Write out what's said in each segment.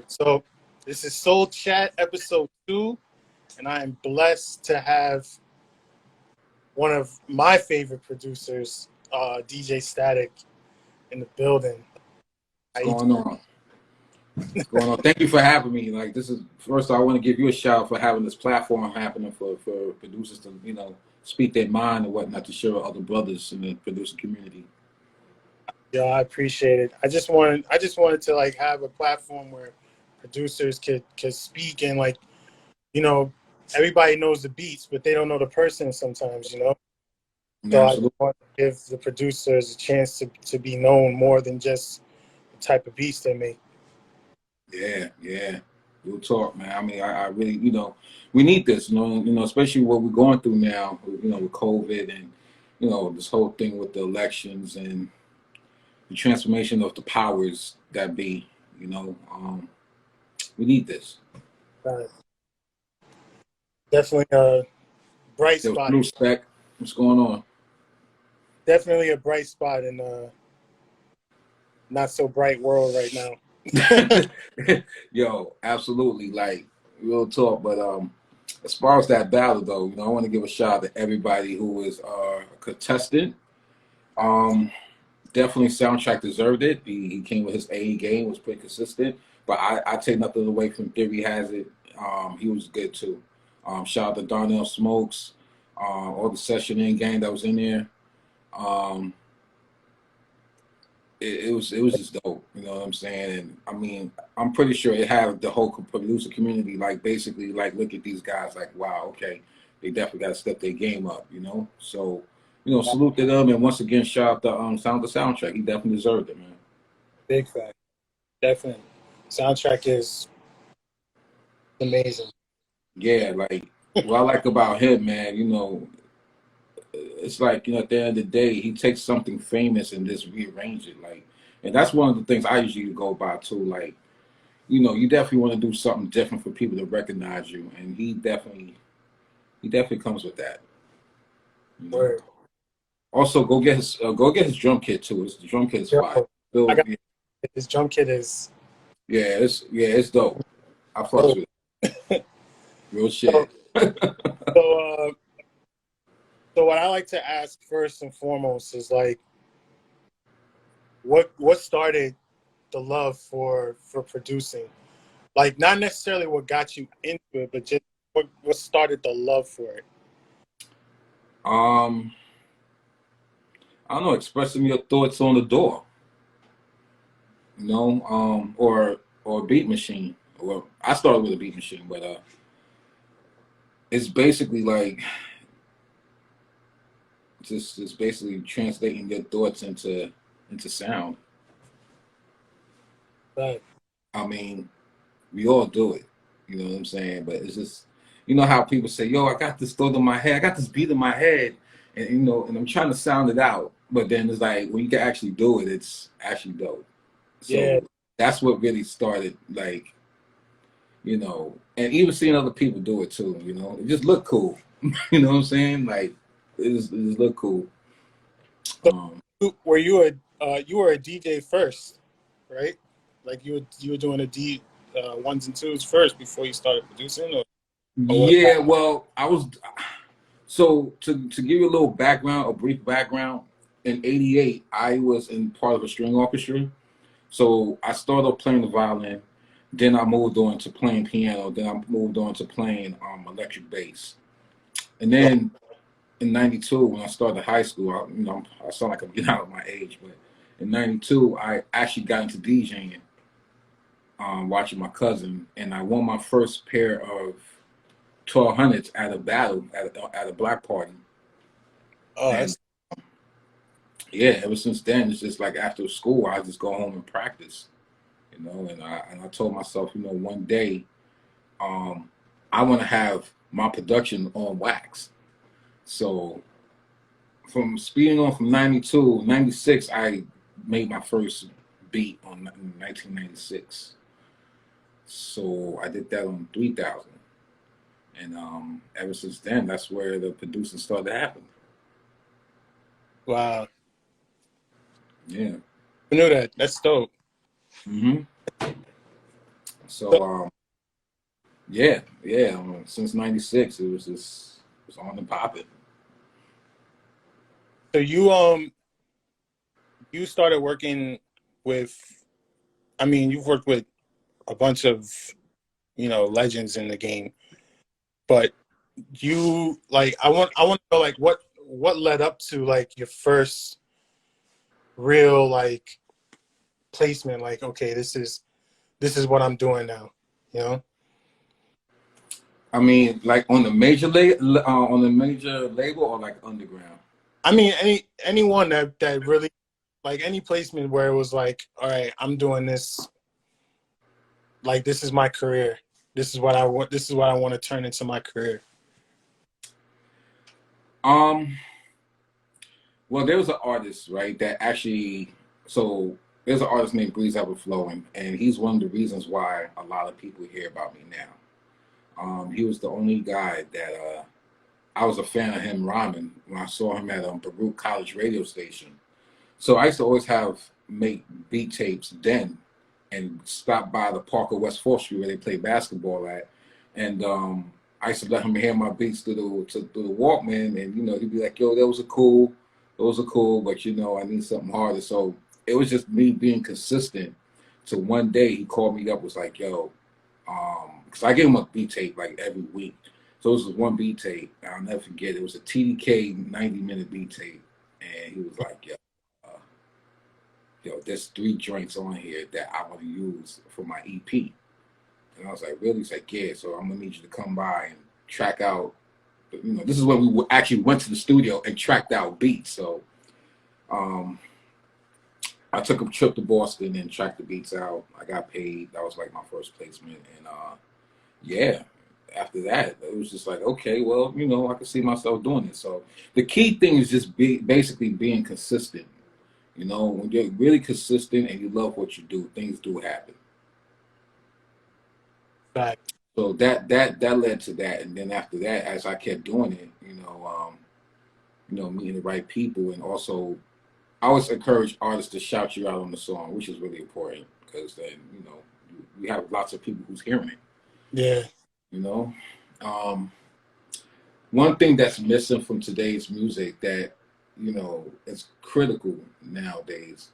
So this is Soul Chat episode 2, and I am blessed to have one of my favorite producers, DJ Static, in the building. What's going on? What's going on? Thank you for having me. Like, this is first, I want to give you a shout out for having this platform happening for producers to speak their mind and whatnot to share with other brothers in the producer community. Yeah, I appreciate it. I just wanted to like have a platform where producers could speak and everybody knows the beats, but they don't know the person sometimes, So Yeah, I just want to give the producers a chance to be known more than just the type of beats they make. Yeah. Real talk, man. I mean, I really, we need this, especially what we're going through now, with COVID and, this whole thing with the elections and the transformation of the powers that be, we need this. Definitely a bright spot. Respect. What's going on? Definitely a bright spot in a not so bright world right now. Yo, absolutely, like real talk. But as far as that battle, though, I want to give a shout out to everybody who is a contestant. Definitely, Soundtrack deserved it. He came with his A game, was pretty consistent. But I take nothing away from Theory Has It. He was good too. Shout out to Darnell Smokes, all the Session In gang that was in there. It was just dope, you know what I'm saying? And I mean, I'm pretty sure it had the whole producer community, like, basically, like, look at these guys, like, wow, okay, they definitely got to step their game up, So, salute to them, and once again, shout out to the Soundtrack. He definitely deserved it, man. Big fact, definitely. Soundtrack is amazing. Yeah, like what I like about him, man, it's like, at the end of the day, he takes something famous and just rearrange it. Like, and that's one of the things I usually go by too. Like, you definitely want to do something different for people to recognize you. And he definitely comes with that. Word. Also, go get his drum kit too. His drum kit is fire. His drum kit is. Yeah, it's dope. I fucks with it. Real shit. So what I like to ask first and foremost is, like, what started the love for producing? Like, not necessarily what got you into it, but just what started the love for it? I don't know, expressing your thoughts on the door. Or a beat machine. Well, I started with a beat machine, but it's basically like just basically translating your thoughts into sound. Right. I mean, we all do it. You know what I'm saying? But it's just, how people say, yo, I got this thought in my head, I got this beat in my head, and and I'm trying to sound it out. But then it's like, when you can actually do it, it's actually dope. So that's what really started, like, and even seeing other people do it too, it just looked cool. You know what I'm saying? Like, it just looked cool. So were you were a DJ first, right? Like, you were doing the ones and twos first before you started producing? Or yeah, well, I was. So to give you a brief background, in '88, I was in part of a string orchestra. So I started playing the violin, then I moved on to playing piano, then I moved on to playing electric bass. And then in '92, when I started high school, I sound like I'm getting out of my age, but in '92, I actually got into DJing, watching my cousin, and I won my first pair of 1200s at a battle at a black party. Oh, that's... Yeah, ever since then, it's just like after school, I just go home and practice, and I told myself, one day, I want to have my production on wax. So from speeding on from 92, 96, I made my first beat in 1996. So I did that on 3000. And ever since then, that's where the producing started happening. Wow. Yeah. I knew that. That's dope. Mm-hmm. So yeah, since '96, it was just it was on and popping. So you started working with, I mean, you've worked with a bunch of, legends in the game, but you like I want to know like what led up to like your first real like placement, like okay, this is what I'm doing now, you know? I mean, like on the major label or like underground. I mean anyone that really like any placement where it was like, all right, I'm doing this, like this is my career. This is what I want to turn into my career. Um, well, there was an artist, right, that actually, so there's an artist named Breeze Everflowing, and he's one of the reasons why a lot of people hear about me now. He was the only guy that I was a fan of him rhyming when I saw him at Baruch College radio station. So I used to always make beat tapes then and stop by the park of West 4th Street where they play basketball at. And I used to let him hear my beats through the Walkman, and he'd be like, "Yo, those are cool, but I need something harder." So it was just me being consistent. So one day he called me up, was like, "Yo," because I gave him a beat tape like every week. So this was one beat tape. I'll never forget. It was a TDK 90-minute beat tape, and he was like, "Yo, there's 3 joints on here that I want to use for my EP." And I was like, "Really?" He's like, "Yeah, so I'm going to need you to come by and track out." This is when we actually went to the studio and tracked out beats. So I took a trip to Boston and tracked the beats out. I got paid. That was like my first placement. And yeah, after that, it was just like, okay, well, I can see myself doing this. So the key thing is just basically being consistent. When you're really consistent and you love what you do, things do happen. Right. So that led to that, and then after that, as I kept doing it, meeting the right people, and also I always encourage artists to shout you out on the song, which is really important because then you have lots of people who's hearing it. Yeah. Um, One thing that's missing from today's music that is critical nowadays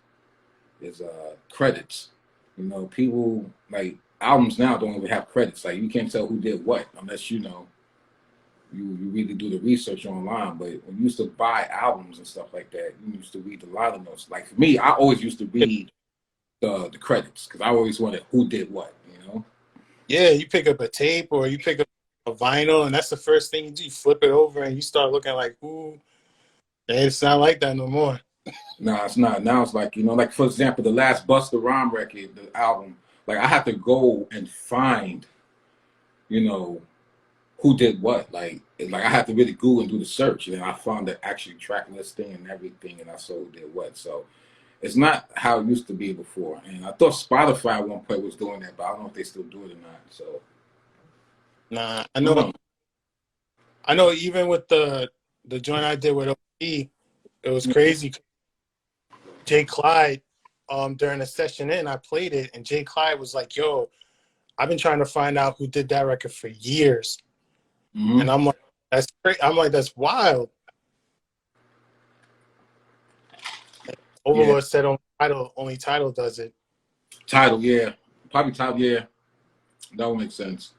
is credits. People like albums now don't even have credits. Like you can't tell who did what unless you really do the research online. But when you used to buy albums and stuff like that, you used to read the liner notes. Like for me, I always used to read the credits because I always wanted who did what. Yeah, you pick up a tape or you pick up a vinyl, and that's the first thing you do. You flip it over and you start looking like, ooh, it's not like that no more. No, it's not. Now it's like, like for example, the last Busta Rhymes record, the album, like I have to go and find, who did what. Like I have to really Google and do the search. And then I found the actually track listing and everything, and I saw who did what. So it's not how it used to be before. And I thought Spotify at one point was doing that, but I don't know if they still do it or not. So Nah, I know even with the joint I did with OP, it was crazy. Jay Clyde, during a session I played it, and Jay Clyde was like, "Yo, I've been trying to find out who did that record for years." Mm-hmm. And I'm like, "That's great." I'm like, "That's wild." Overlord said only Title does it. Title, yeah, probably Title, yeah, that would make sense.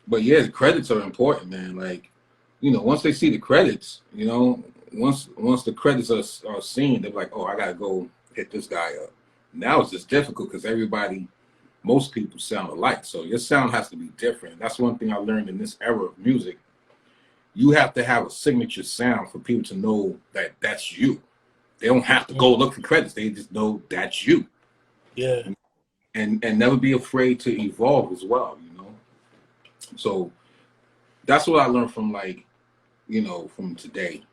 But yeah, the credits are important, man. Like, once they see the credits, once the credits are seen, they're like, "Oh, I gotta go hit this guy up." Now it's just difficult because most people sound alike, so your sound has to be different. That's one thing I learned in this era of music. You have to have a signature sound for people to know that that's you. They don't have to go look for credits; they just know that's you. Yeah. And never be afraid to evolve as well. So that's what I learned from from today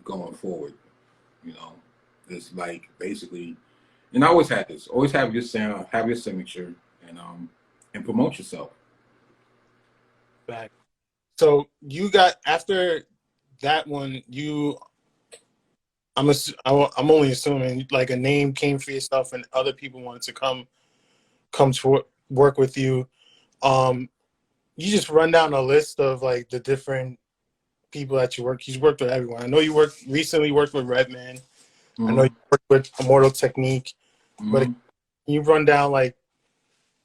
going forward. It's like basically, and I always had this. Always have your sound, have your signature, and promote yourself. Back. So you got after that one, I'm only assuming like a name came for yourself, and other people wanted to come to work with you. You just run down a list of like the different people that you work. He's worked with everyone. I know you recently worked with Redman. I know you worked with Immortal Technique, but you run down like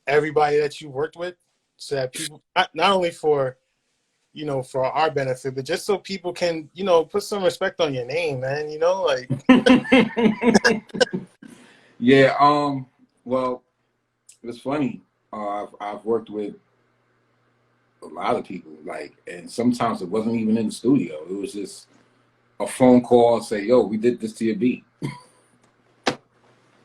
everybody that you worked with, so that people not only for for our benefit, but just so people can put some respect on your name, man. Like. Yeah. Well, it's funny. I've worked with a lot of people, like, and sometimes it wasn't even in the studio. It was just a phone call and say, "Yo, we did this to your beat."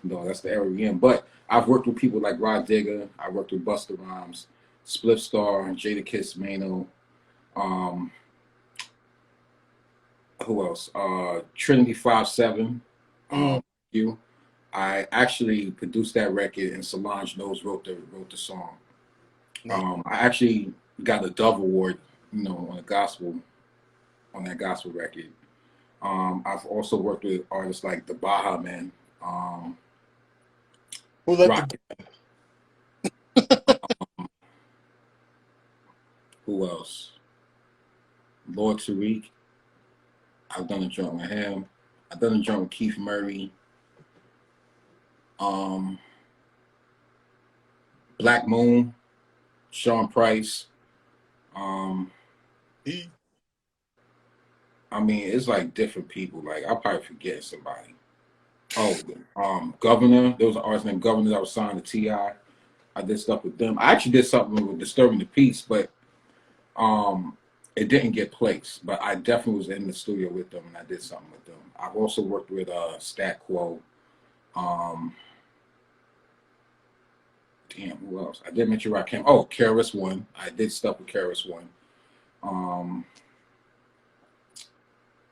That's the era we're in. But I've worked with people like Rod Digger. I worked with Busta Rhymes, Spliff Star, Jadakiss Mano. Who else? Trinity 5-7. You. I actually produced that record, and Solange Knowles wrote the song. I actually got a Dove Award, on that gospel record. I've also worked with artists like the Baha Man. Who let who else? Lord Tariq. I've done a joint with him. I've done a joint with Keith Murray. Black Moon, Sean Price. I mean, it's like different people. Like, I'll probably forget somebody. Governor. There was an artist named Governor that was signed to T.I. I did stuff with them. I actually did something with Disturbing the Peace, but it didn't get placed. But I definitely was in the studio with them, and I did something with them. I've also worked with Stat Quo. Damn, who else? I did mention Rakim. Oh, KRS-One. I did stuff with KRS-One.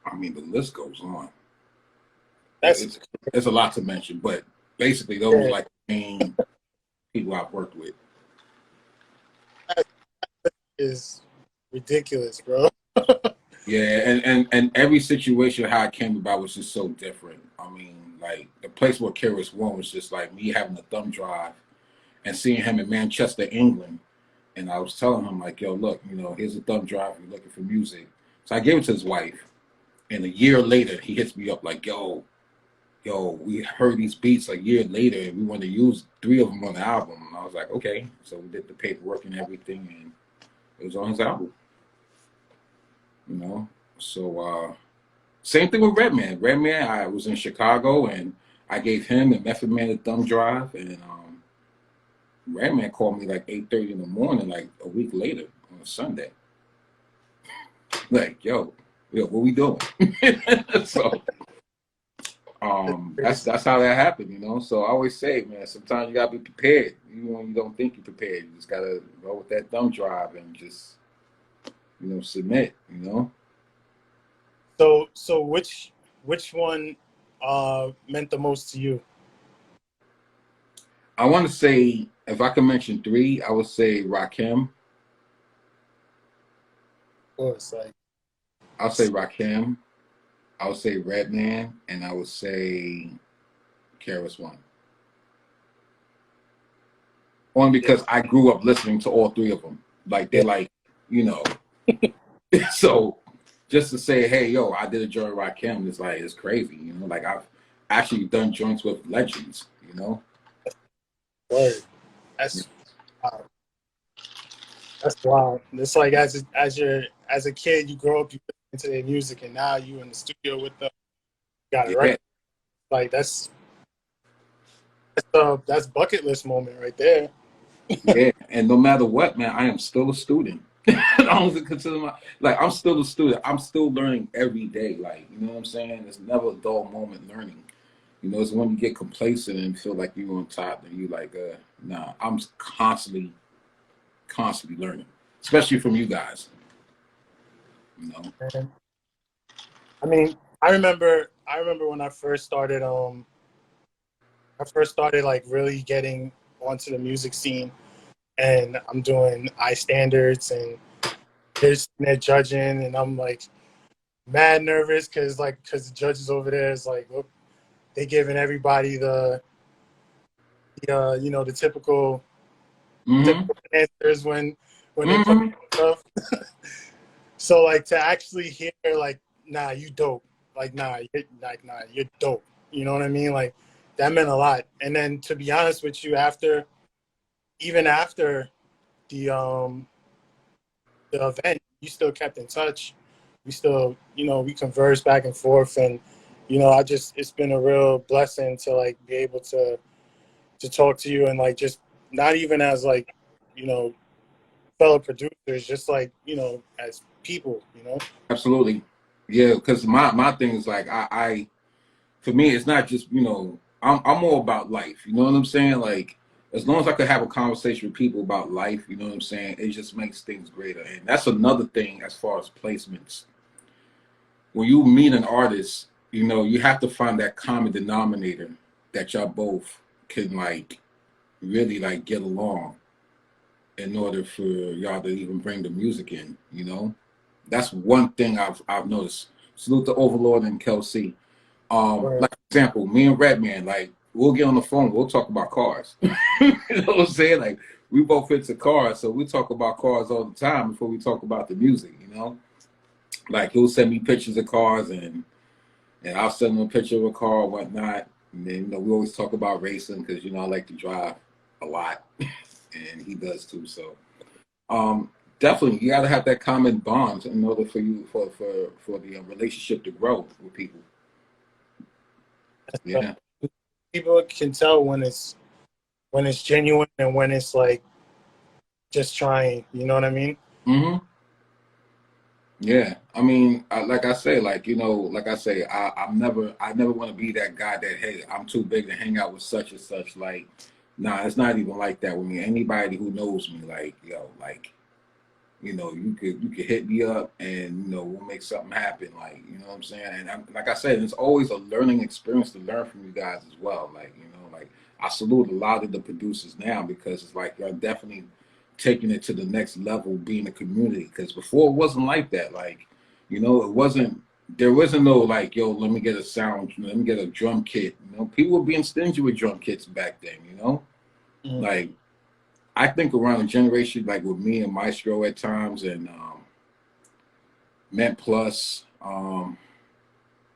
I mean, the list goes on. It's a lot to mention, but basically those are like the main people I've worked with. That is ridiculous, bro. Yeah, and every situation how it came about was just so different. I mean, like the place where KRS-One was just like me having a thumb drive and seeing him in Manchester, England. And I was telling him, like, yo, look, here's a thumb drive. You're looking for music. So I gave it to his wife. And a year later, he hits me up like, yo, we heard these beats a year later, and we want to use 3 of them on the album. And I was like, okay. So we did the paperwork and everything, and it was on his album. So same thing with Redman. Redman, I was in Chicago, and I gave him and Method Man a thumb drive, and Redman called me like 8:30 in the morning, like a week later on a Sunday. Like, yo, what we doing? So that's how that happened, So I always say, man, sometimes you gotta be prepared. Even when you don't think you're prepared, you just gotta go with that thumb drive and just submit. So which one meant the most to you? I want to say, if I can mention 3, I would say Rakim. Of course, I'll say Rakim. I would say Redman, and I would say KRS-One. Only because I grew up listening to all 3 of them. Like, they're like, So just to say, hey, yo, I did a joint with Rakim, it's crazy. Like, I've actually done joints with legends, Word. That's wild. That's wild. It's like as a kid, you grow up, you listen to their music, and now you in the studio with them. You got it right. Like that's bucket list moment right there. Yeah, and no matter what, man, I am still a student. I don't consider I'm still a student. I'm still learning every day. Like, you know what I'm saying? There's never a dull moment learning. It's when you get complacent and feel like you're on top, and you like, nah, I'm constantly learning, especially from you guys. I mean, I remember when I first started like really getting onto the music scene, and I'm doing eye standards and they're judging, and I'm like mad nervous because the judges over there is like, look, they giving everybody the typical answers, whispers when they Mm-hmm. put stuff. So like to actually hear like, nah, you dope. Like nah, you're dope. You know what I mean? Like that meant a lot. And then to be honest with you, even after the the event, you still kept in touch. We still, we conversed back and forth, and it's been a real blessing to like be able to talk to you and like just not even as like you know fellow producers, just like as people. Absolutely. Yeah, because my thing is like I for me it's not just I'm all about life. You know what I'm saying? Like as long as I could have a conversation with people about life, you know what I'm saying, it just makes things greater. And that's another thing as far as placements. When you meet an artist, you have to find that common denominator that y'all both can like really like get along in order for y'all to even bring the music in. That's one thing I've noticed. Salute to Overlord and Kelsey. Or Like for example, me and Redman, like we'll get on the phone, we'll talk about cars. You know what I'm saying? Like we both into cars, so we talk about cars all the time before we talk about the music. Like he'll send me pictures of cars and I'll send him a picture of a car or whatnot. And then we always talk about racing because I like to drive a lot, and he does too. So definitely, you got to have that common bond in order for you for the relationship to grow with people. Yeah. people can tell when it's genuine and when it's like just trying. You know what I mean? Hmm. Yeah. I mean, like I say, like I say, I never want to be that guy that, hey, I'm too big to hang out with such and such. Like, nah, it's not even like that with me. Anybody who knows me, like, yo, like, you could hit me up and we'll make something happen. Like, you know what I'm saying? And like I said, it's always a learning experience to learn from you guys as well. Like, like I salute a lot of the producers now because it's like you're definitely taking it to the next level, being a community. Because before it wasn't like that. Like, it wasn't. There wasn't no like, yo, let me get a sound, let me get a drum kit. People were being stingy with drum kits back then. Mhm. Like I think around a generation like with me and Maestro at times and Mint Plus,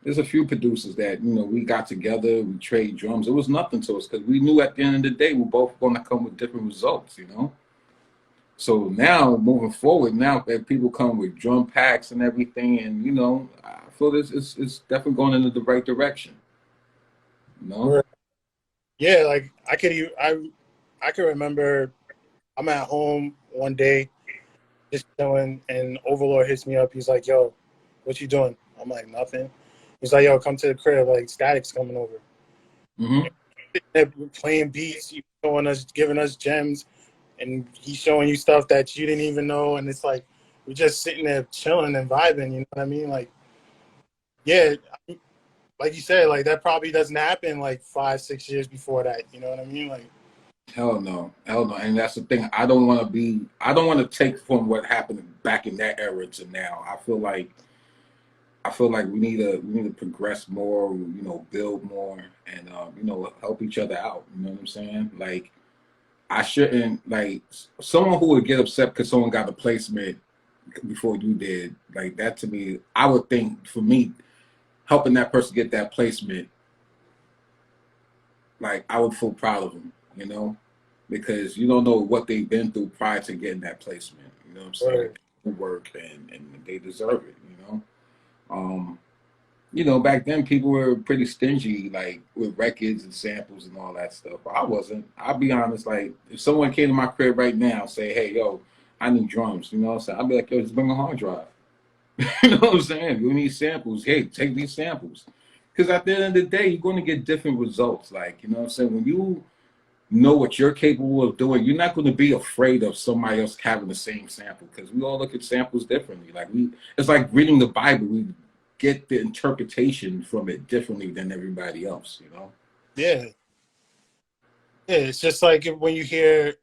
there's a few producers that we got together, we trade drums. It was nothing to us because we knew at the end of the day we're both going to come with different results. So now moving forward, now that people come with drum packs and everything, and I feel this it's definitely going in the right direction. You know? Or, yeah, like I can remember I'm at home one day just chilling, and Overlord hits me up. He's like, "Yo, what you doing?" I'm like, "Nothing." He's like, "Yo, come to the crib. Like, Static's coming over." Mm-hmm. They're playing beats, you giving us gems, and he's showing you stuff that you didn't even know, and it's like we're just sitting there chilling and vibing. You know what I mean? Like, yeah, like you said, like that probably doesn't happen like 5, 6 years before that. You know what I mean? Like, Hell no, hell no, and that's the thing. I don't want to be. I don't want to take from what happened back in that era to now. I feel like we need to progress more. Build more, and help each other out. You know what I'm saying? Like I shouldn't like someone who would get upset because someone got a placement before you did. Like that to me, I would think for me helping that person get that placement, like I would feel proud of them. Because you don't know what they've been through prior to getting that placement. You know what I'm saying? or Work and they deserve it. Back then people were pretty stingy, like with records and samples and all that stuff. I wasn't. I'll be honest, like if someone came to my crib right now and say, hey, yo, I need drums, you know what I'm saying? I'll be like, yo, just bring a hard drive. You know what I'm saying? You need samples. Hey, take these samples. Because at the end of the day, you're going to get different results. Like, you know what I'm saying? When you know what you're capable of doing, you're not going to be afraid of somebody else having the same sample because we all look at samples differently. It's like reading the Bible. We get the interpretation from it differently than everybody else. yeah, yeah. It's just like when you hear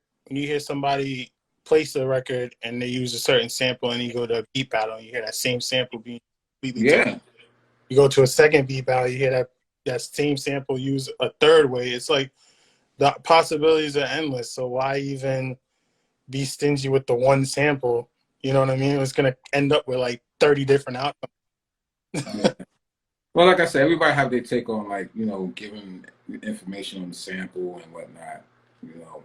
somebody place a record and they use a certain sample, and you go to a beat battle, and you hear that same sample being completely different. Yeah, You go to a second beat battle, you hear that same sample used a third way. It's like the possibilities are endless. So why even be stingy with the one sample. You know what I mean? It's gonna end up with like 30 different outcomes. Yeah. Well, like I said, everybody have their take on, like, giving information on the sample and whatnot, you know.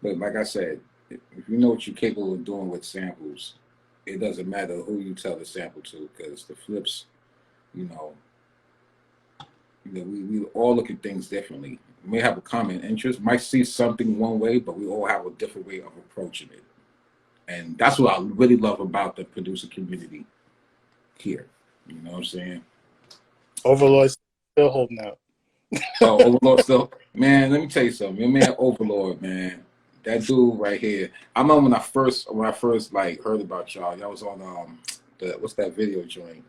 But like I said, if you know what you're capable of doing with samples, it doesn't matter who you tell the sample to, because the flips, you know, we all look at things differently. We may have a common interest, might see something one way, but we all have a different way of approaching it. And that's what I really love about the producer community here. You know what I'm saying? Overlord's still holding out. Oh, Overlord still, man. Let me tell you something. Your man Overlord, man. That dude right here. I remember when I first like heard about y'all. Y'all was on what's that video joint?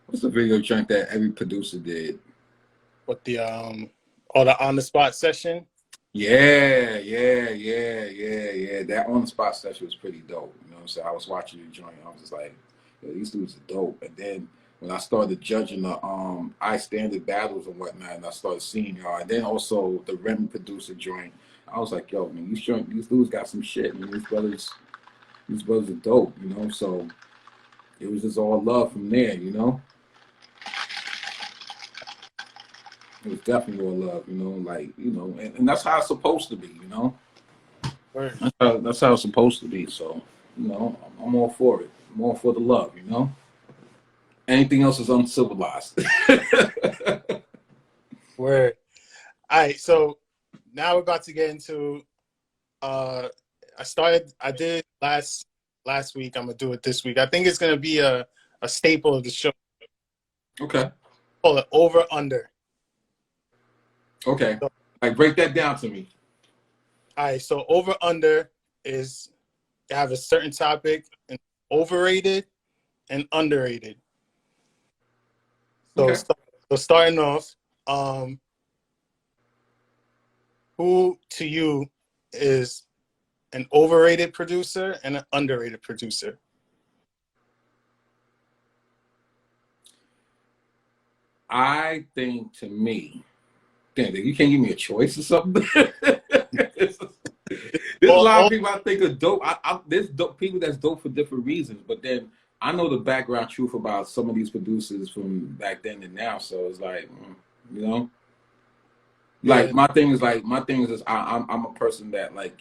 What's the video joint that every producer did? With the the on the spot session. Yeah. That on the spot session was pretty dope. You know what I'm saying? I was watching your joint. I was just like, yo, these dudes are dope. And then when I started judging the I standard battles and whatnot, and I started seeing y'all, and then also the Remy producer joint, I was like, yo, man, these dudes got some shit, man. These brothers are dope, you know. So it was just all love from there, you know. It was definitely all love, you know, like, and that's how it's supposed to be, you know. Word. That's how it's supposed to be. So, I'm all for it. I'm all for the love, you know. Anything else is uncivilized. Word. All right, so now we're about to get into I did last week. I'm gonna do it this week. I think it's gonna be a staple of the show. Okay. Call it over under. Okay. Like, break that down to me. All right, so over under is you have a certain topic, and overrated and underrated. So, Okay. so starting off, who to you is an overrated producer and an underrated producer? I think, to me, damn, you can't give me a choice or something. There's a lot of people I think are dope. There's dope people that's dope for different reasons, but then I know the background truth about some of these producers from back then and now. So it's like, like, Yeah. my thing is I'm a person that, like,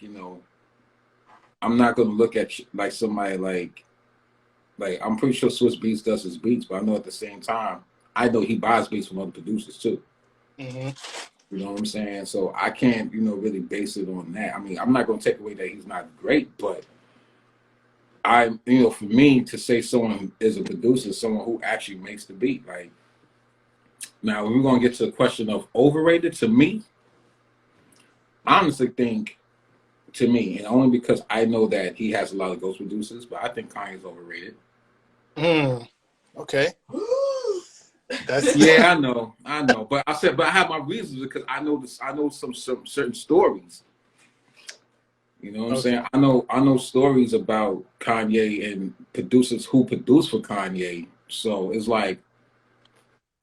I'm not gonna look at like somebody like I'm pretty sure Swiss Beats does his beats, but I know at the same time I know he buys beats from other producers too. Mm-hmm. You know what I'm saying? So I can't, really base it on that. I mean, I'm not going to take away that he's not great, but for me to say someone is a producer, someone who actually makes the beat. Like, now we're going to get to the question of overrated. To me, I honestly think, to me, and only because I know that he has a lot of ghost producers, but I think Kanye's overrated. Okay. That's Yeah, I know, but I have my reasons because I know some certain stories. You know what I'm saying? I know stories about Kanye and producers who produce for Kanye. So it's like,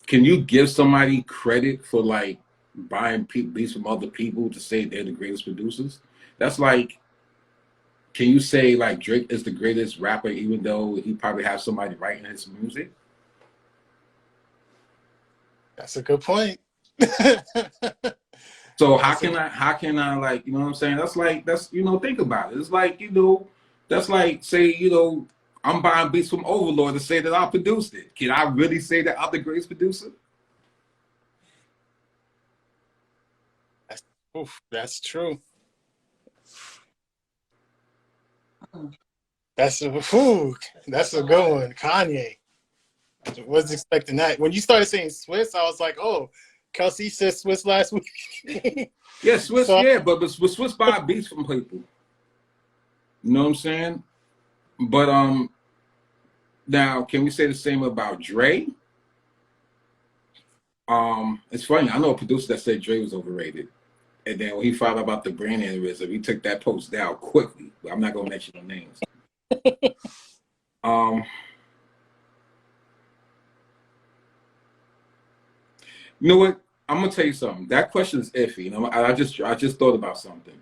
can you give somebody credit for like buying beats from other people to say they're the greatest producers? That's like, can you say like Drake is the greatest rapper even though he probably has somebody writing his music? That's a good point. So how can I like, you know what I'm saying? That's think about it. It's like, that's like, say, I'm buying beats from Overlord to say that I produced it. Can I really say that I'm the greatest producer? That's true. That's a good one. Kanye. Wasn't expecting that. When you started saying Swiss, I was like, oh, Kelsey said Swiss last week. Yeah, Swiss, So, yeah, but Swiss buy beats from people. You know what I'm saying? But now can we say the same about Dre? It's funny. I know a producer that said Dre was overrated. And then when he found out about the brain aneurysm, he took that post down quickly. I'm not gonna mention no names. You know what? I'm gonna tell you something. That question is iffy. I just thought about something.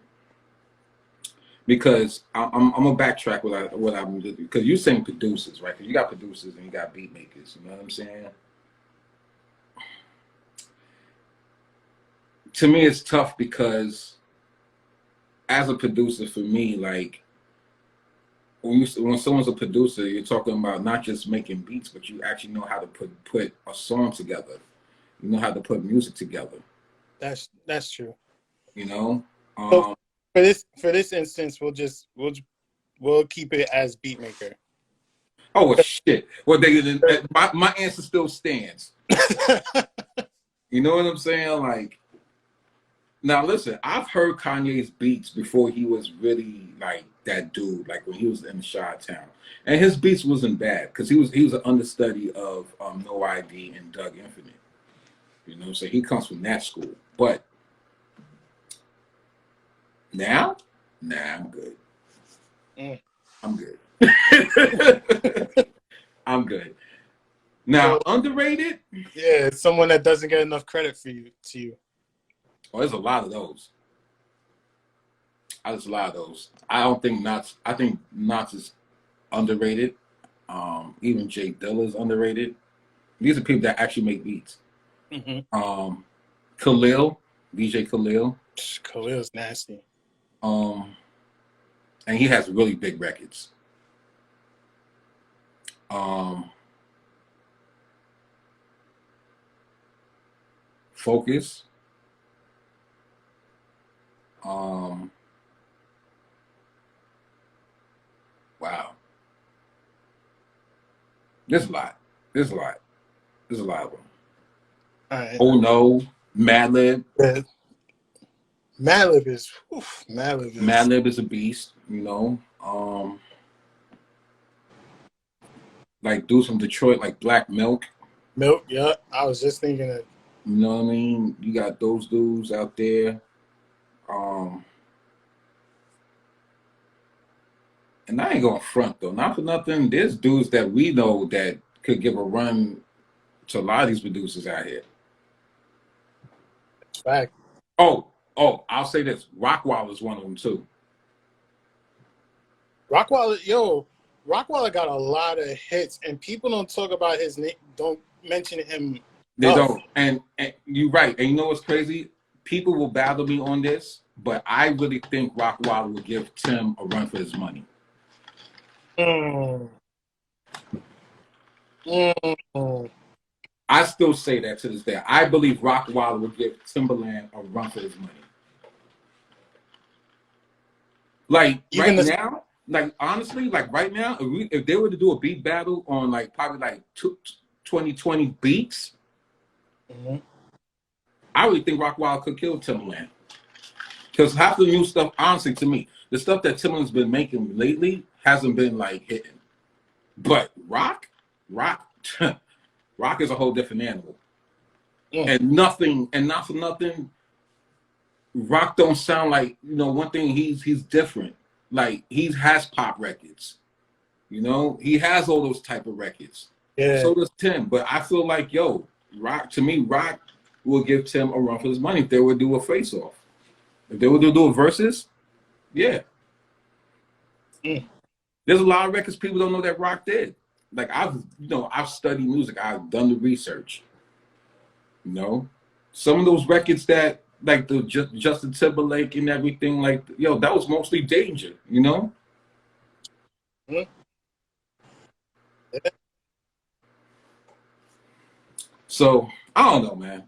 because I'm gonna backtrack what I'm because you're saying producers, right? Because you got producers and you got beat makers. You know what I'm saying? To me, it's tough because as a producer, for me, like when someone's a producer, you're talking about not just making beats, but you actually know how to put a song together. You know how to put music together. That's true. You know. So for this instance, we'll keep it as beat maker. Oh well, shit. Well, my answer still stands. You know what I'm saying? Like, now listen, I've heard Kanye's beats before he was really like that dude. Like when he was in Chi-Town, and his beats wasn't bad because he was an understudy of No ID and Doug Infinite. You know, so he comes from that school. But now, I'm good. I'm good. I'm good. Now, so, underrated? Yeah, someone that doesn't get enough credit to you. Oh, there's a lot of those. There's a lot of those. I don't think Knots. I think Knots is underrated. Even Jay Dilla is underrated. These are people that actually make beats. Mm-hmm. Khalil, DJ Khalil. Khalil's nasty. And he has really big records. Focus. Wow. There's a lot. There's a lot of them. Right. Oh no, Madlib. Yeah. Madlib is a beast, you know. Like dudes from Detroit, like Black Milk. Milk, yeah. I was just thinking that. You know what I mean? You got those dudes out there. And I ain't going front though. Not for nothing. There's dudes that we know that could give a run to a lot of these producers out here. Fact. Oh, I'll say this. Rockwall is one of them too. Rockwall got a lot of hits, and people don't talk about his name. Don't mention him. They don't. And you're right. And you know what's crazy? People will battle me on this, but I really think Rockwall will give Tim a run for his money. I still say that to this day. I believe Rockwall will give Timbaland a run for his money. Like even right now, like honestly, like right now, if they were to do a beat battle on like probably like 2020 beats, I really think Rockwall could kill Timbaland. Because half the new stuff, honestly, to me, the stuff that Timbaland's been making lately hasn't been like hitting. But Rock is a whole different animal. And not for nothing, Rock don't sound like, you know, one thing he's different. Like he has pop records. You know, he has all those type of records. Yeah. So does Tim. But I feel like, Rock will give Tim a run for his money if they would do a face off. If they would do a versus, yeah. There's a lot of records people don't know that Rock did. Like I've studied music. I've done the research. You know, some of those records that like the Justin Timberlake and everything, like that was mostly Danger. You know. Yeah. So I don't know, man.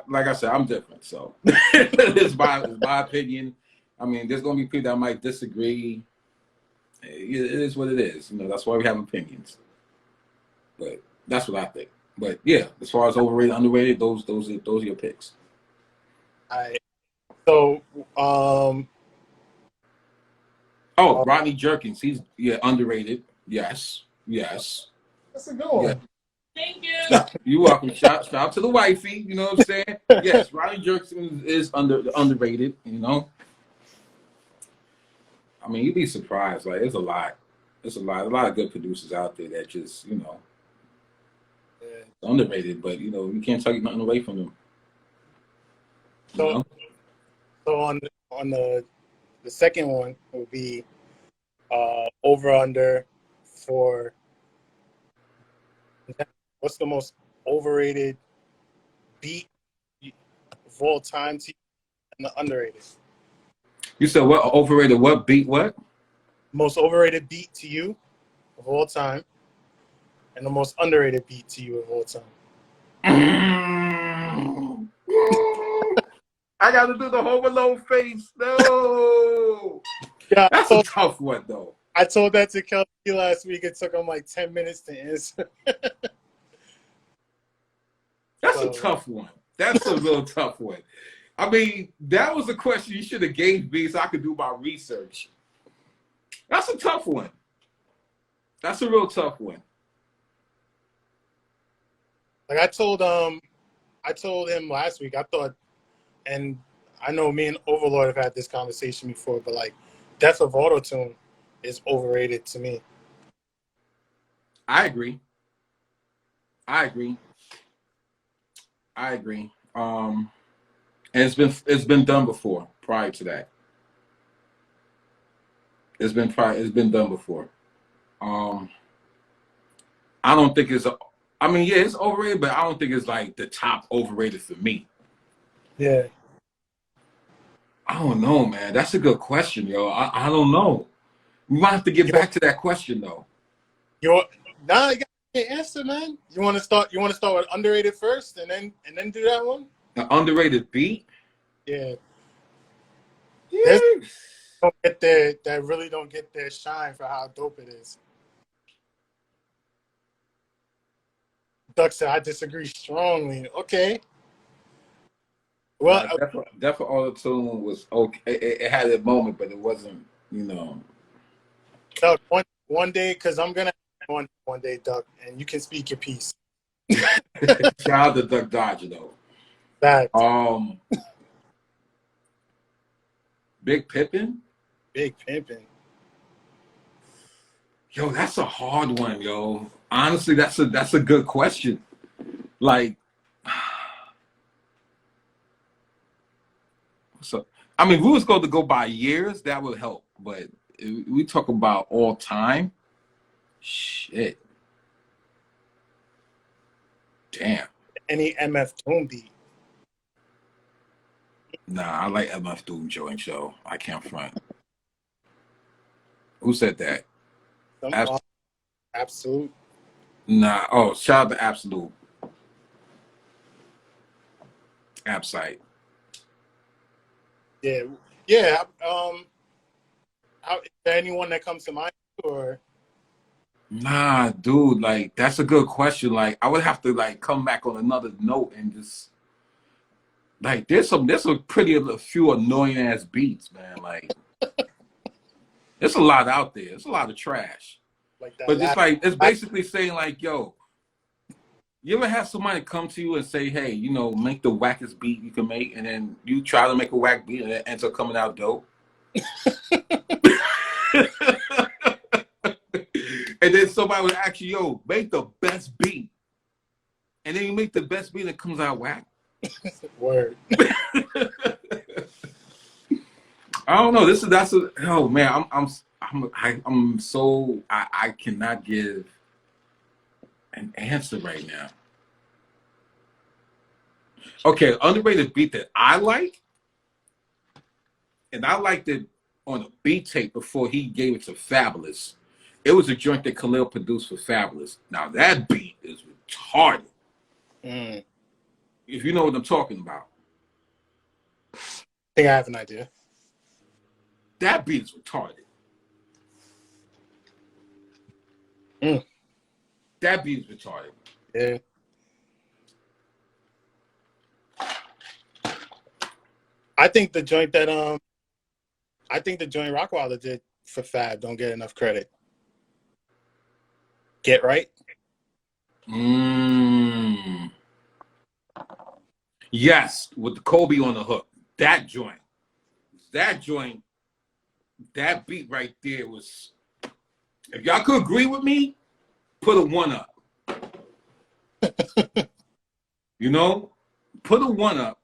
Like I said, I'm different. So it's my opinion. I mean, there's gonna be people that might disagree. It is what it is. You know, that's why we have opinions. But that's what I think. But yeah, as far as overrated, underrated, those are your picks. All right. So, Rodney Jerkins, he's underrated. Yes. That's a good one. Yeah. Thank you. You're welcome. Shout out to the wifey. You know what I'm saying? Yes, Rodney Jerkins is underrated. You know. I mean, you'd be surprised. Like, there's a lot of good producers out there that just, underrated. But you can't take nothing away from them. So on the The second one will be over under for what's the most overrated beat of all time to you, and the underrated. You said what? Overrated what? Beat what? Most overrated beat to you of all time, and the most underrated beat to you of all time. I got to do the Home Alone face. No. Yeah, That's a tough one, though. I told that to Kelly last week. It took him like 10 minutes to answer. That's a tough one. That's a real tough one. I mean, that was a question you should have gave me so I could do my research. That's a tough one. That's a real tough one. Like I told him last week, I thought, and I know me and Overlord have had this conversation before, but like Death of Autotune is overrated to me. I agree. And it's been done before prior to that. It's been done before. I don't think it's it's overrated, but I don't think it's like the top overrated for me. Yeah. I don't know, man. That's a good question, yo. I don't know. We might have to get back to that question though. You got the answer, man. You want to start with underrated first and then do that one? An underrated beat? Yeah. Yeah. That really don't get their shine for how dope it is. Duck said, I disagree strongly. Okay. Well, Death of Autotune was okay. It had a moment, but it wasn't, Duck, one day, because I'm gonna have one day, Duck, and you can speak your piece. Shout out to Duck Dodger though. That Big Pimpin'? Big Pimpin'. Yo, that's a hard one, yo. Honestly, that's a good question. Like, so I mean, if we was going to go by years, that would help. But if we talk about all time, shit. Damn. Any MF Doom beat. Nah, I like MF Doom joint show. I can't front. Who said that? Absolute. Nah. Oh, shout out to Absolute. Absite. Yeah. Is there anyone that comes to mind, or? Nah, dude. Like, that's a good question. Like, I would have to like come back on another note and just like there's a few annoying ass beats, man. Like, there's a lot out there. There's a lot of trash. Like that. But it's basically saying like, yo, you ever have somebody come to you and say, hey, make the wackest beat you can make, and then you try to make a whack beat and it ends up coming out dope? And then somebody would ask you, yo, make the best beat. And then you make the best beat and it comes out whack. Word. I don't know. Oh man, I cannot give an answer right now. Okay, underrated beat that I like, and I liked it on a beat tape before he gave it to Fabulous. It was a joint that Khalil produced for Fabulous. Now that beat is retarded. Mm. If you know what I'm talking about. I think I have an idea. That beat is retarded. Mm. That beat is retarded. Yeah. I think the joint Rockwilder did for Fab don't get enough credit. Get Right? Yes, with Kobe on the hook. That beat right there was, if y'all could agree with me, put a 1 up. Put a 1 up.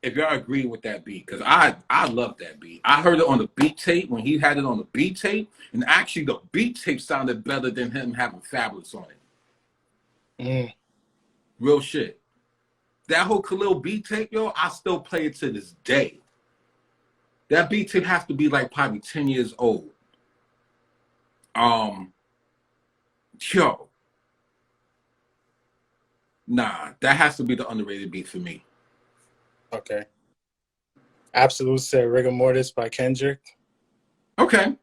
if y'all agree with that beat, because I love that beat. I heard it on the beat tape when he had it on the beat tape, and actually the beat tape sounded better than him having Fabulous on it. Mm. Real shit. That whole Khalil beat tape, yo, I still play it to this day. That beat tape has to be like probably 10 years old. Yo. Nah, that has to be the underrated beat for me. Okay. Absolute said Rigor Mortis by Kendrick. Okay. I'm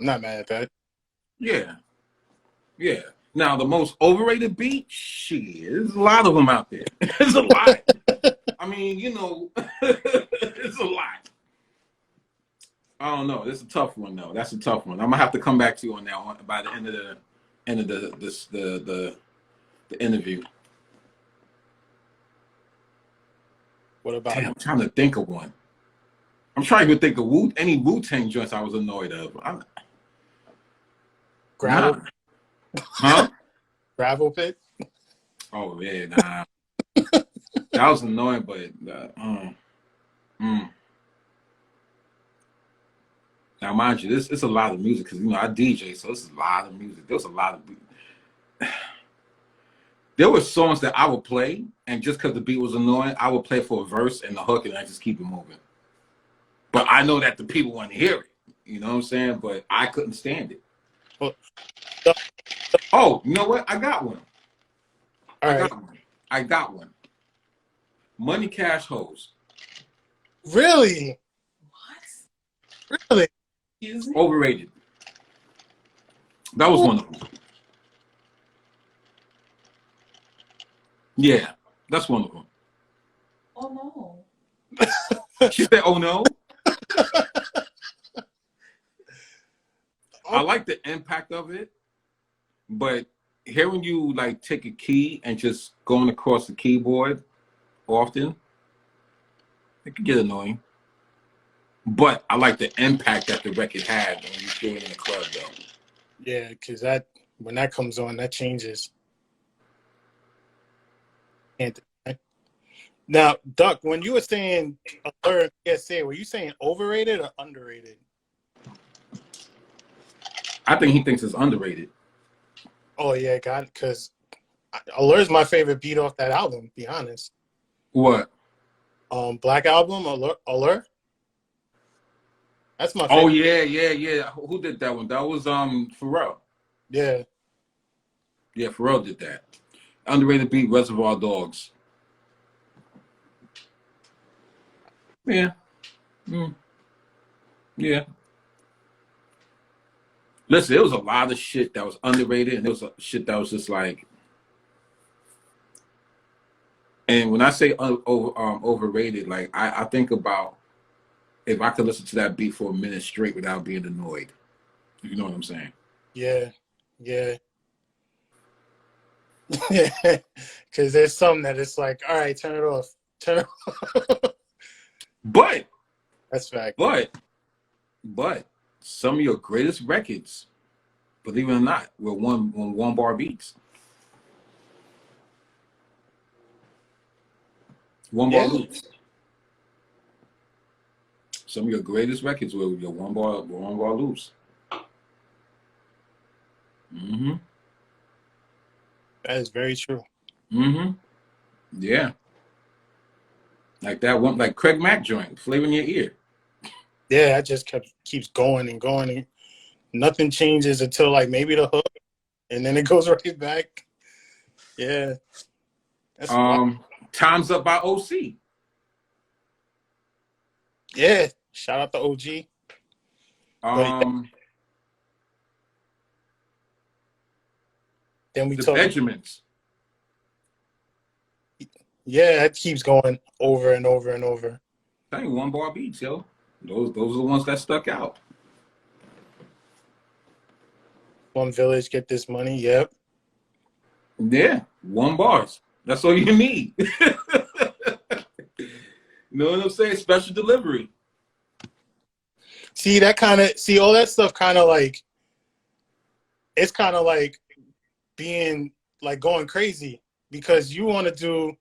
not mad at that. Yeah. Yeah. Now, the most overrated beat, shit, there's a lot of them out there. There's a lot. I mean, you know, it's a lot. I don't know. That's a tough one, though. That's a tough one. I'm gonna have to come back to you on that one by the end of the interview. What about? Damn, I'm trying to think of one. I'm trying to think of any Wu-Tang joints I was annoyed of. Gravel? Nah. Huh? Gravel Pit? Oh, yeah, nah. That was annoying, but Now, mind you, it's a lot of music because, you know, I DJ, so it's a lot of music. There was a lot of there were songs that I would play, and just because the beat was annoying, I would play for a verse and the hook, and I just keep it moving. But I know that the people want to hear it. You know what I'm saying? But I couldn't stand it. Oh, you know what? I got one. I got one. Money Cash Hoes. Really? What? Really? Overrated. That was one of them. Yeah, that's one of them. Oh no. She said, "Oh no." I like the impact of it, but hearing you like take a key and just going across the keyboard often, it could get annoying. But I like the impact that the record had when you do it in the club, though. Yeah, because when that comes on, that changes. Now, Duck, when you were saying Alert PSA, were you saying overrated or underrated? I think he thinks it's underrated. Oh yeah, God, because Alert's my favorite beat off that album. Be honest. What? Black Album, Alert. That's my favorite. Oh yeah. Who did that one? That was Pharrell. Yeah. Yeah, Pharrell did that. Underrated beat, Reservoir Dogs. Yeah. Yeah. Listen, there was a lot of shit that was underrated, and there was shit that was just like. And when I say overrated, like I think about if I could listen to that beat for a minute straight without being annoyed. You know what I'm saying? Yeah. Because there's some that it's like, all right, turn it off. Turn it off. But that's fact. But some of your greatest records, believe it or not, were one bar beats. One bar loops. Some of your greatest records were your one bar loops. Mm-hmm. That is very true. Mm-hmm. Yeah. Like that one, like Craig Mack joint, Flavor in Your Ear. Yeah, that just keeps going and going, and nothing changes until like maybe the hook, and then it goes right back. Yeah. That's Time's Up by OC. Yeah. Shout out to OG. Then we the talk Benjamins. Yeah, it keeps going over and over and over. Dang, one bar beats, yo. Those are the ones that stuck out. One Village, Get This Money. Yep. Yeah, one bars. That's all you need. You know what I'm saying? Special delivery. See, all that stuff kind of like, it's kind of like being like going crazy because you want to do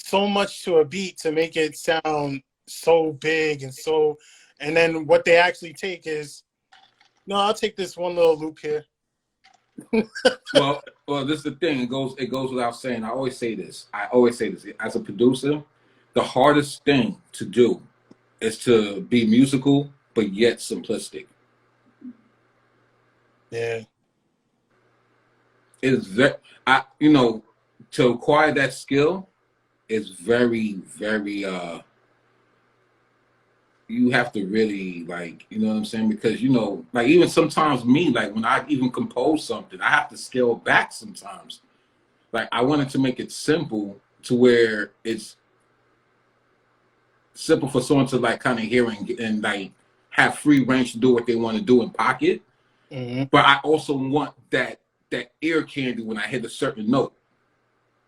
so much to a beat to make it sound so big and so, and then what they actually take is, no, I'll take this one little loop here. Well, this is the thing. It goes without saying. I always say this. As a producer, the hardest thing to do is to be musical but yet simplistic. Yeah. It's very, to acquire that skill is very, very. You have to really, like, you know what I'm saying? Because, like, even sometimes me, like, when I even compose something, I have to scale back sometimes. Like, I wanted to make it simple to where it's simple for someone to, like, kind of hear and like have free range to do what they want to do in pocket. Mm-hmm. But I also want that ear candy when I hit a certain note.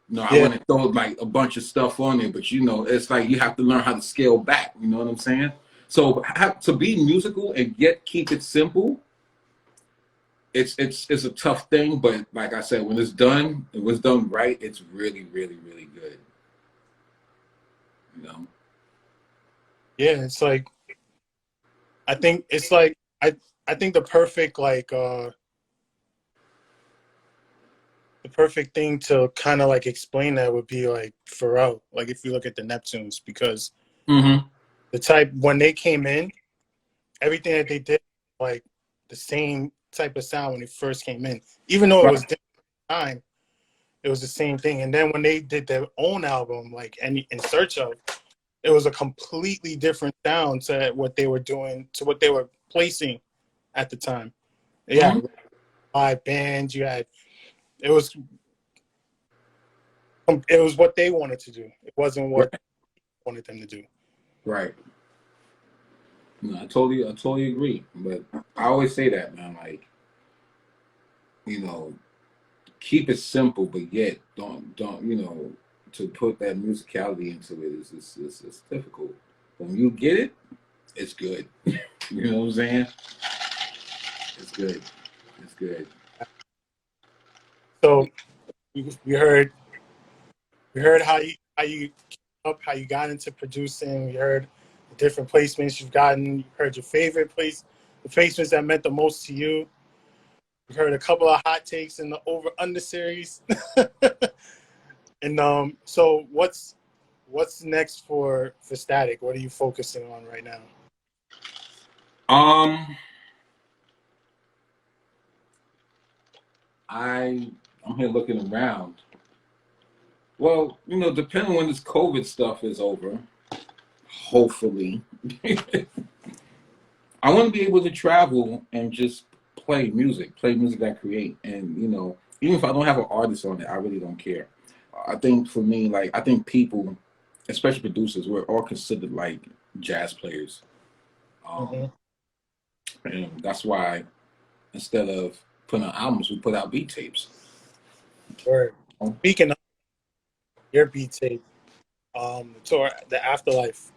I Yeah. want to throw like a bunch of stuff on it, but it's like you have to learn how to scale back. You know what I'm saying? So to be musical and yet keep it simple, it's a tough thing. But like I said, when it's done right, it's really, really, really good. Yeah, it's like, I think it's like, I think the perfect, like, the perfect thing to kind of like explain that would be like Pharrell. Like, if you look at the Neptunes, because the type, when they came in, everything that they did, like the same type of sound when they first came in, even though it was different time, it was the same thing. And then when they did their own album, like In Search Of, it was a completely different sound to what they were doing, to what they were placing at the time. Yeah, live bands. It was what they wanted to do. It wasn't what they wanted them to do. Right. No, I totally agree. But I always say that, man. Like, keep it simple, but yet don't to put that musicality into it is difficult. When you get it, it's good. You know what I'm saying? It's good. It's good. So we heard how you got into producing. You heard the different placements you've gotten. You heard your favorite the placements that meant the most to you. You heard a couple of hot takes in the over under series. And so what's next for Static? What are you focusing on right now? I'm here looking around. Well, depending when this COVID stuff is over, hopefully, I want to be able to travel and just play music I create. And, even if I don't have an artist on it, I really don't care. I think for me, like, I think people, especially producers, we're all considered like jazz players. And that's why instead of putting out albums, we put out beat tapes. Word. Speaking of your beat tape, tour, The Afterlife.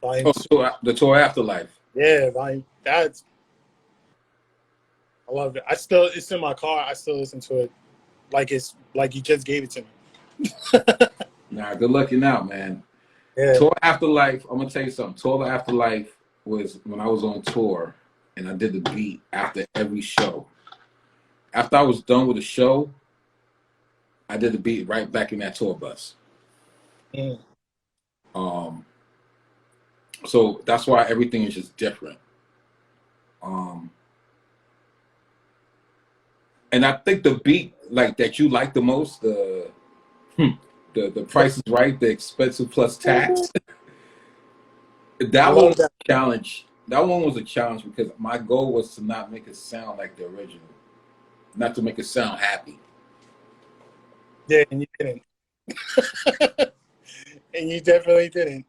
The tour Afterlife. Yeah, I love it. It's in my car. I still listen to it like it's like you just gave it to me. Nah, good looking out, man. Yeah. Tour Afterlife, I'm gonna tell you something. Tour Afterlife was when I was on tour and I did the beat after every show. After I was done with the show, I did the beat right back in that tour bus. So that's why everything is just different. And I think the beat like that you like the most, the Price is Right, the expensive plus tax. That one was a challenge. That one was a challenge because my goal was to not make it sound like the original, not to make it sound happy. Yeah, and you didn't. And you definitely didn't.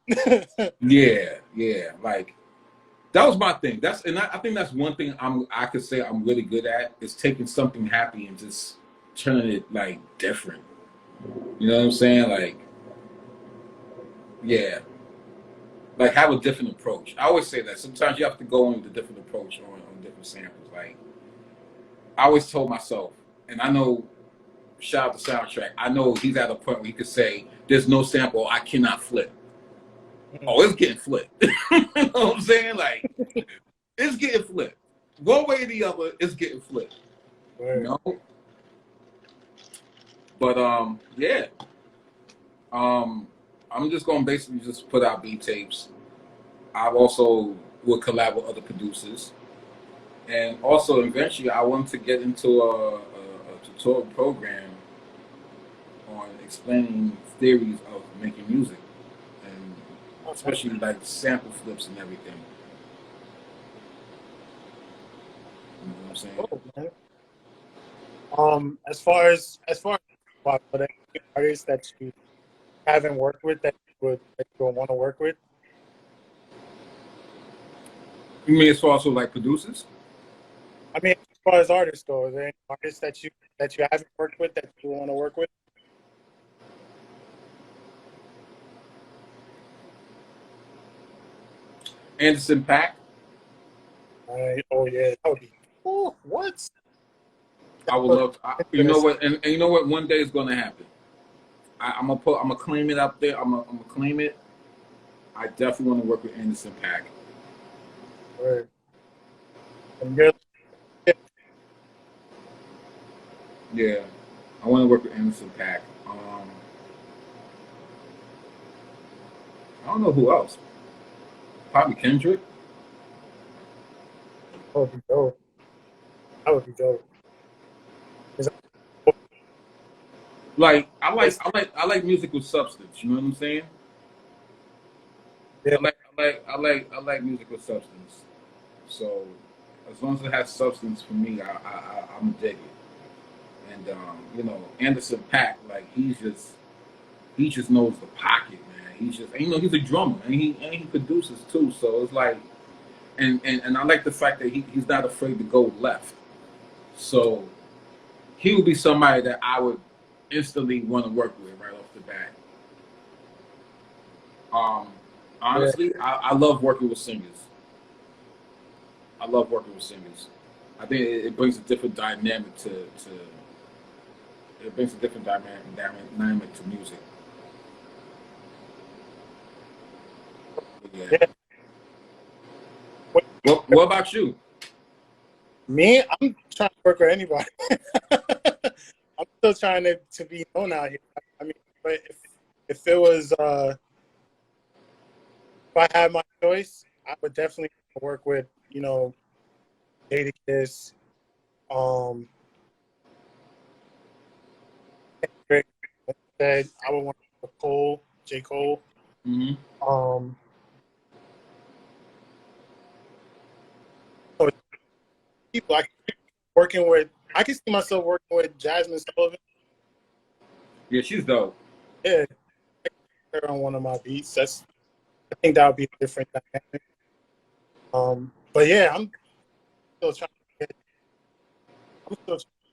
Yeah. Like that was my thing. I think that's one thing I could say I'm really good at is taking something happy and just turning it like different. You know what I'm saying? Like, yeah. Like have a different approach. I always say that. Sometimes you have to go on with a different approach on different samples. Like I always told myself, and I know shout out to Soundtrack. I know he's at a point where he could say, "There's no sample. I cannot flip." Oh, it's getting flipped. You know what I'm saying? Like, it's getting flipped. One way or the other, it's getting flipped. Word. You know? But yeah. I'm just gonna basically just put out beat tapes. I also will collab with other producers, and also eventually I want to get into a tutorial program on explaining theories of making music, and especially like sample flips and everything. You know what I'm saying? Oh, man. As far as what artists that you haven't worked with that you want to work with? You mean as far as like producers? I mean, as far as artists go, are there any artists that you haven't worked with that you want to work with? Anderson .Paak. Oh yeah, that would be. Oh, what? I would love. You know what? And you know what? One day it's gonna happen. I'm gonna claim it up there. I'm gonna claim it. I definitely want to work with Anderson .Paak. Word. And you're, Yeah, I want to work with Anderson .Paak. I don't know who else. Probably Kendrick. that would be dope. That would be dope. Like I like music with substance. You know what I'm saying? Yeah. I like music with substance. So as long as it has substance for me, I'm dig it. And you know, Anderson .Paak, like he just knows the pocket, man. He's just, and, you know, he's a drummer and he produces too. So it's like, and I like the fact that he's not afraid to go left. So he would be somebody that I would instantly want to work with right off the bat. Honestly, I love working with singers. I love working with singers. I think it brings a different dynamic it brings a different dynamic to music. Yeah. Yeah. What about you? Me, I'm trying to work with anybody. I'm still trying to be known out here. I mean, but if it was if I had my choice, I would definitely work with, you know, Jadakiss, Kendrick. Said I would want to work with Cole, J. Cole. Mm-hmm. So people working with. I can see myself working with Jasmine Sullivan. Yeah, she's dope. Yeah, her on one of my beats. I think that would be a different dynamic. But yeah, I'm still trying to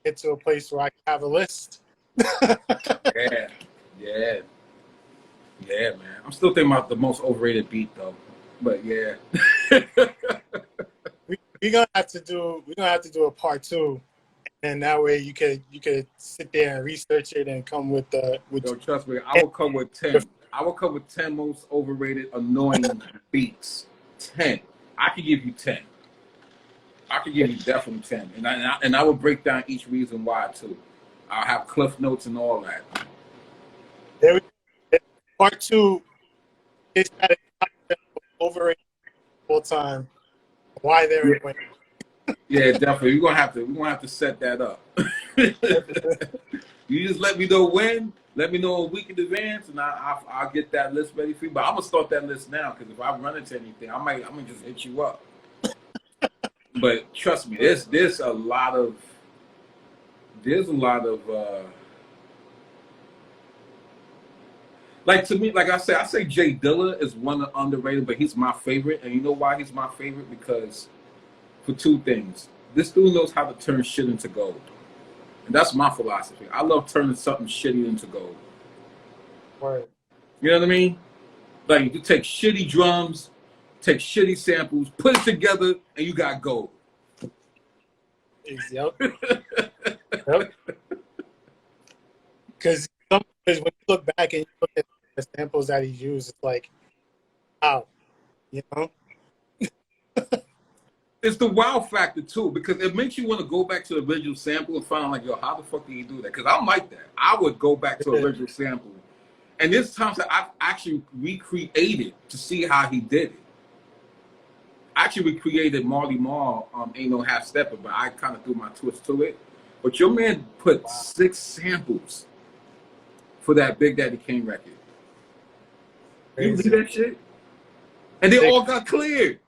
get to a place where I can have a list. Yeah, man. I'm still thinking about the most overrated beat though. But yeah. We're gonna have to do a part 2, and that way you could sit there and research it and come with Yo, trust me, I will come with 10. I will come with 10 most overrated, annoying beats. 10. I could give you 10. I could give you definitely 10, and I will break down each reason why too. I'll have cliff notes and all that. There we go. Part 2 is at overrated full time. Why they're winning. Yeah, definitely. We're gonna have to set that up. You just let me know when. Let me know a week in advance, and I'll get that list ready for you. But I'm gonna start that list now because if I run into anything, I'm gonna just hit you up. But trust me, there's a lot of like, to me, like I say Jay Dilla is one of underrated, but he's my favorite. And you know why he's my favorite? Because for 2 things. This dude knows how to turn shit into gold. And that's my philosophy. I love turning something shitty into gold. Right. You know what I mean? Like, you take shitty drums, take shitty samples, put it together, and you got gold. Yep. Yep. Because when you look back and you look at the samples that he used, it's like, wow, you know? It's the wow factor too, because it makes you want to go back to the original sample and find like, yo, how the fuck did he do that? Because I'm like that. I would go back to the original sample, and there's times that I've actually recreated to see how he did it. I actually recreated Marley Marl, Ain't No Half Stepper, but I kind of threw my twist to it. But your man put 6 samples for that Big Daddy Kane record. You believe that shit? And they all got cleared.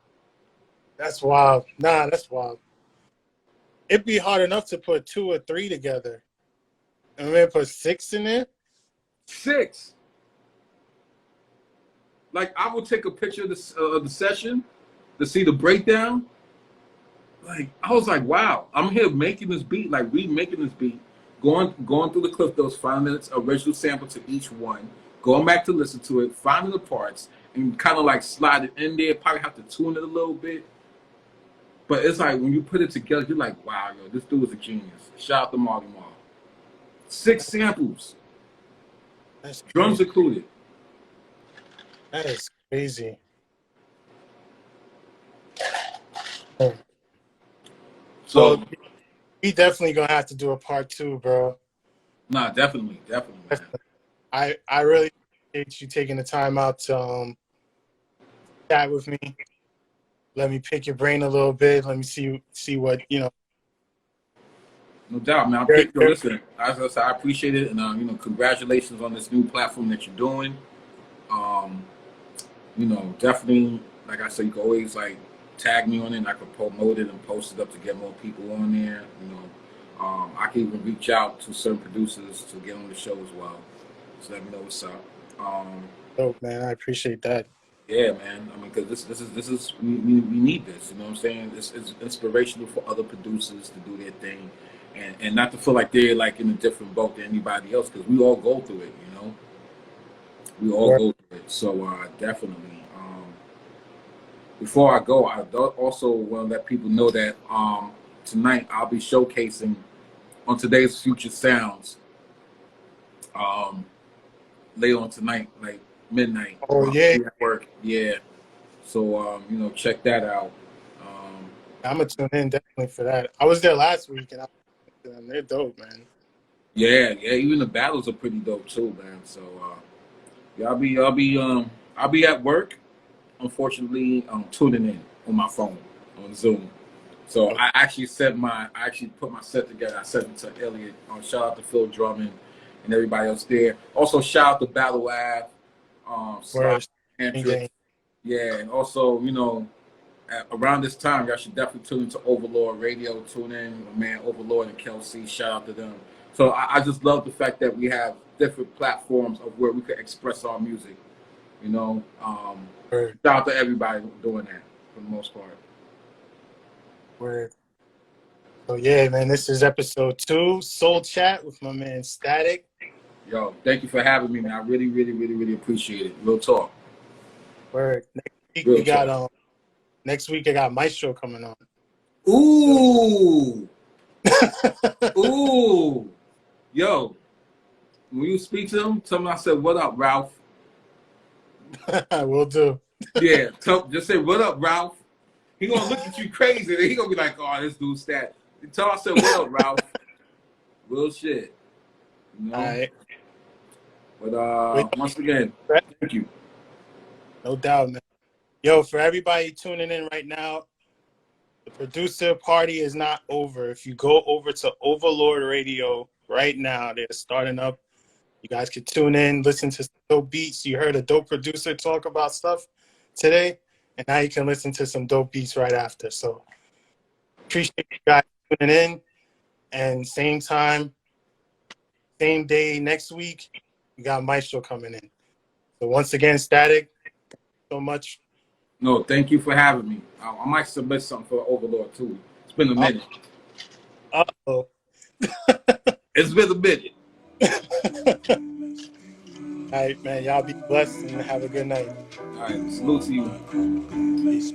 That's wild. Nah, that's wild. It'd be hard enough to put 2 or 3 together. And then put 6 in there? 6. Like, I would take a picture of the session to see the breakdown. Like, I was like, wow, I'm here making this beat, like remaking this beat, going through the clip notes, finding its original sample to each one, going back to listen to it, finding the parts, and kind of like slide it in there. Probably have to tune it a little bit. But it's like when you put it together, you're like, wow, yo, this dude is a genius. Shout out to Marley Marl. 6 samples. That's Drums crazy. included. That is crazy. So we definitely gonna have to do a part 2, bro. Nah, definitely. I really appreciate you taking the time out to chat with me. Let me pick your brain a little bit. Let me see what, you know. No doubt, man. Listen, as I said, I appreciate it, and you know, congratulations on this new platform that you're doing. You know, definitely, like I said, you can always like tag me on it, and I can promote it and post it up to get more people on there. You know, I can even reach out to certain producers to get on the show as well. So let me know what's up. Dope, man. I appreciate that. Yeah, man. I mean, because this is we need this. You know what I'm saying? It's inspirational for other producers to do their thing, and not to feel like they're like in a different boat than anybody else, because we all go through it. You know, we all go through it. So definitely. Before I go, I also want to let people know that tonight I'll be showcasing on today's Future Sounds. Later on tonight, like midnight. Oh yeah. At work. Yeah. So you know, check that out. I'm gonna tune in definitely for that. I was there last week and they're dope, man. Yeah. Even the battles are pretty dope too, man. So yeah, I'll be at work. Unfortunately, I'm tuning in on my phone on Zoom. So I actually put my set together. I sent it to Elliot. Shout out to Phil Drummond and everybody else there. Also shout out to Battle Ave, Andrew. Yeah, and also, you know, around this time, y'all should definitely tune into Overlord Radio. Tune in, my man Overlord and Kelsey. Shout out to them. So I just love the fact that we have different platforms of where we could express our music. You know, shout out to everybody doing that for the most part. Word. So yeah, man, this is episode 2, Soul Chat with my man Static. Yo, thank you for having me, man. I really appreciate it. Real talk. Word. Next week I got Maestro coming on. Ooh. Ooh. Yo, when you speak to him, tell him I said, "What up, Ralph?" Will do. Yeah, just say, "What up, Ralph?" He gonna look at you crazy. And he gonna be like, "Oh, this dude's stat." Tell him I said, "What up, Ralph?" Real shit. You know? All right. But once again, thank you. No doubt, man. Yo, for everybody tuning in right now, the producer party is not over. If you go over to Overlord Radio right now, they're starting up. You guys can tune in, listen to some dope beats. You heard a dope producer talk about stuff today, and now you can listen to some dope beats right after. So appreciate you guys tuning in. And same time, same day next week, we got Maestro coming in. So once again, Static, so much. No, thank you for having me. I might submit something for Overlord too. It's been a minute. Uh-oh. It's been a minute. All right, man. Y'all be blessed and have a good night. All right, salute to you. Peace.